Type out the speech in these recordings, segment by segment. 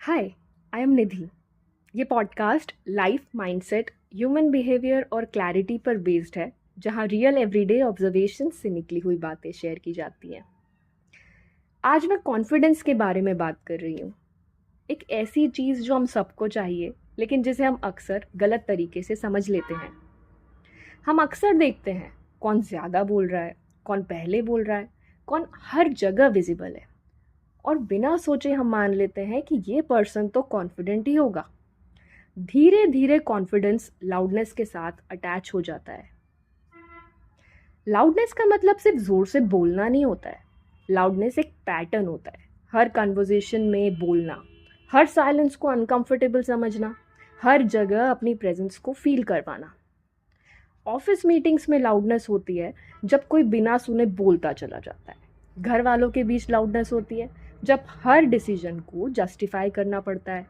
Hi, I am निधि। ये podcast life, mindset, human behaviour और clarity पर बेस्ड है, जहाँ रियल एवरीडे ऑब्जर्वेशन से निकली हुई बातें शेयर की जाती हैं। आज मैं कॉन्फिडेंस के बारे में बात कर रही हूँ। एक ऐसी चीज़ जो हम सबको चाहिए, लेकिन जिसे हम अक्सर गलत तरीके से समझ लेते हैं। हम अक्सर देखते हैं कौन ज़्यादा बोल रहा है, कौन पहले बोल रहा है, कौन हर जगह विजिबल है, और बिना सोचे हम मान लेते हैं कि ये पर्सन तो कॉन्फिडेंट ही होगा। धीरे धीरे कॉन्फिडेंस लाउडनेस के साथ अटैच हो जाता है। लाउडनेस का मतलब सिर्फ जोर से बोलना नहीं होता है। लाउडनेस एक पैटर्न होता है। हर कन्वर्सेशन में बोलना, हर साइलेंस को अनकंफर्टेबल समझना, हर जगह अपनी प्रेजेंस को फील करवाना। ऑफिस मीटिंग्स में लाउडनेस होती है जब कोई बिना सुने बोलता चला जाता है। घर वालों के बीच लाउडनेस होती है जब हर डिसीजन को जस्टिफाई करना पड़ता है।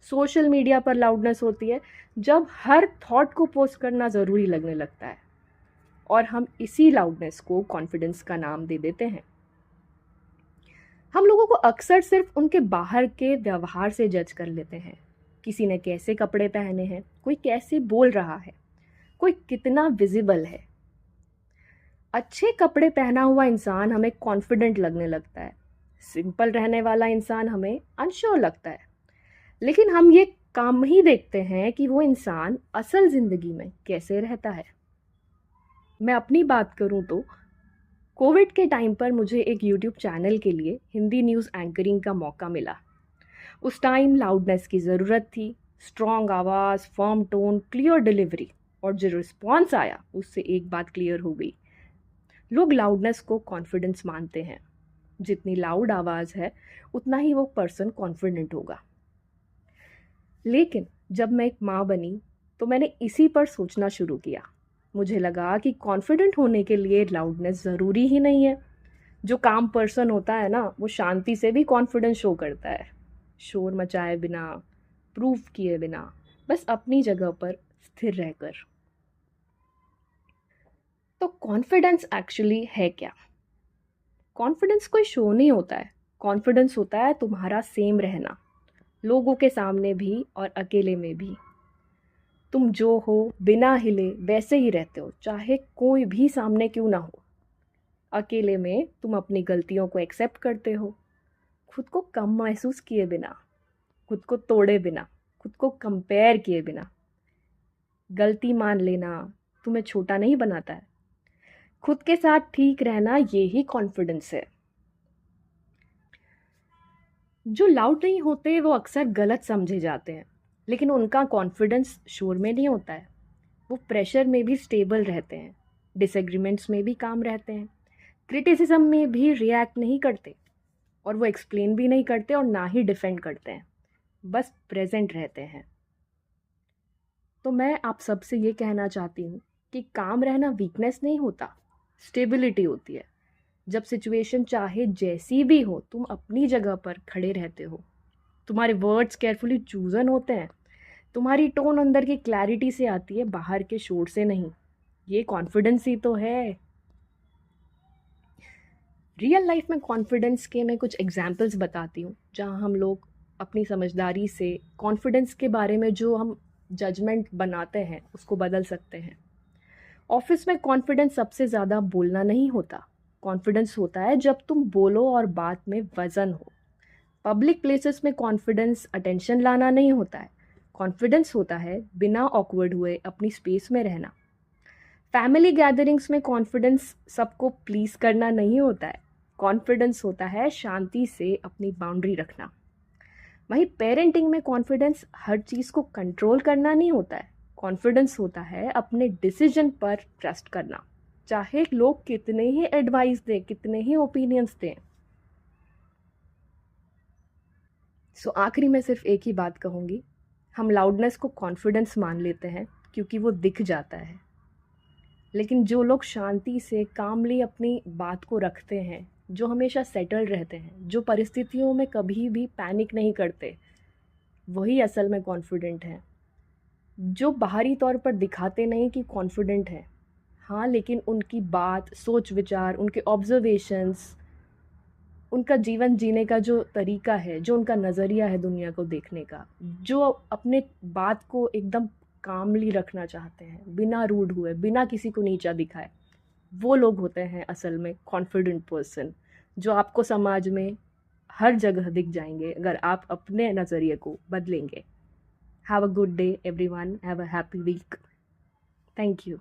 सोशल मीडिया पर लाउडनेस होती है जब हर थॉट को पोस्ट करना ज़रूरी लगने लगता है, और हम इसी लाउडनेस को कॉन्फिडेंस का नाम दे देते हैं। हम लोगों को अक्सर सिर्फ उनके बाहर के व्यवहार से जज कर लेते हैं। किसी ने कैसे कपड़े पहने हैं, कोई कैसे बोल रहा है, कोई कितना विजिबल है। अच्छे कपड़े पहना हुआ इंसान हमें कॉन्फिडेंट लगने लगता है। सिंपल रहने वाला इंसान हमें अनश्योर लगता है। लेकिन हम ये काम ही देखते हैं कि वो इंसान असल ज़िंदगी में कैसे रहता है। मैं अपनी बात करूं तो कोविड के टाइम पर मुझे एक यूट्यूब चैनल के लिए हिंदी न्यूज़ एंकरिंग का मौका मिला। उस टाइम लाउडनेस की ज़रूरत थी। स्ट्रॉन्ग आवाज़, फर्म टोन, क्लियर डिलीवरी, और जो रिस्पॉन्स आया उससे एक बात क्लियर हो गई। लोग लाउडनेस को कॉन्फिडेंस मानते हैं। जितनी लाउड आवाज़ है उतना ही वो पर्सन कॉन्फिडेंट होगा। लेकिन जब मैं एक माँ बनी तो मैंने इसी पर सोचना शुरू किया। मुझे लगा कि कॉन्फिडेंट होने के लिए लाउडनेस ज़रूरी ही नहीं है। जो काम पर्सन होता है ना, वो शांति से भी कॉन्फिडेंस शो करता है। शोर मचाए बिना, प्रूफ किए बिना, बस अपनी जगह पर स्थिर रहकर। तो कॉन्फिडेंस एक्चुअली है क्या? कॉन्फिडेंस कोई शो नहीं होता है। कॉन्फिडेंस होता है तुम्हारा सेम रहना, लोगों के सामने भी और अकेले में भी। तुम जो हो, बिना हिले वैसे ही रहते हो, चाहे कोई भी सामने क्यों ना हो। अकेले में तुम अपनी गलतियों को एक्सेप्ट करते हो, खुद को कम महसूस किए बिना, खुद को तोड़े बिना, खुद को कंपेयर किए बिना। गलती मान लेना तुम्हें छोटा नहीं बनाता है। खुद के साथ ठीक रहना, ये ही कॉन्फिडेंस है। जो लाउड नहीं होते वो अक्सर गलत समझे जाते हैं, लेकिन उनका कॉन्फिडेंस शोर में नहीं होता है। वो प्रेशर में भी स्टेबल रहते हैं, डिसएग्रीमेंट्स में भी काम रहते हैं, क्रिटिसिज्म में भी रिएक्ट नहीं करते, और वो एक्सप्लेन भी नहीं करते और ना ही डिफेंड करते हैं, बस प्रेजेंट रहते हैं। तो मैं आप सबसे ये कहना चाहती हूँ कि काम रहना वीकनेस नहीं होता, स्टेबिलिटी होती है। जब सिचुएशन चाहे जैसी भी हो, तुम अपनी जगह पर खड़े रहते हो। तुम्हारे वर्ड्स केयरफुली चूजन होते हैं। तुम्हारी टोन अंदर की क्लैरिटी से आती है, बाहर के शोर से नहीं। ये कॉन्फिडेंस ही तो है। रियल लाइफ में कॉन्फिडेंस के मैं कुछ एग्जाम्पल्स बताती हूँ, जहाँ हम लोग अपनी समझदारी से कॉन्फिडेंस के बारे में जो हम जजमेंट बनाते हैं उसको बदल सकते हैं। ऑफिस में कॉन्फिडेंस सबसे ज़्यादा बोलना नहीं होता। कॉन्फिडेंस होता है जब तुम बोलो और बात में वजन हो। पब्लिक प्लेसेस में कॉन्फिडेंस अटेंशन लाना नहीं होता है। कॉन्फिडेंस होता है बिना ऑकवर्ड हुए अपनी स्पेस में रहना। फैमिली गैदरिंग्स में कॉन्फिडेंस सबको प्लीज करना नहीं होता है। कॉन्फिडेंस होता है शांति से अपनी बाउंड्री रखना। वहीं पेरेंटिंग में कॉन्फिडेंस हर चीज़ को कंट्रोल करना नहीं होता है। कॉन्फिडेंस होता है अपने डिसीजन पर ट्रस्ट करना, चाहे लोग कितने ही एडवाइस दें, कितने ही ओपिनियंस दें। सो आखिरी में सिर्फ एक ही बात कहूँगी, हम लाउडनेस को कॉन्फिडेंस मान लेते हैं क्योंकि वो दिख जाता है। लेकिन जो लोग शांति से कामली अपनी बात को रखते हैं, जो हमेशा सेटल रहते हैं, जो परिस्थितियों में कभी भी पैनिक नहीं करते, वही असल में कॉन्फिडेंट हैं। जो बाहरी तौर पर दिखाते नहीं कि कॉन्फिडेंट है, हाँ, लेकिन उनकी बात, सोच विचार, उनके ऑब्जर्वेशंस उनका जीवन जीने का जो तरीका है, जो उनका नज़रिया है दुनिया को देखने का, जो अपने बात को एकदम कामली रखना चाहते हैं, बिना रूड हुए, बिना किसी को नीचा दिखाए, वो लोग होते हैं असल में कॉन्फिडेंट पर्सन, जो आपको समाज में हर जगह दिख जाएंगे अगर आप अपने नज़रिए को बदलेंगे। Have a good day everyone, have a happy week. Thank you.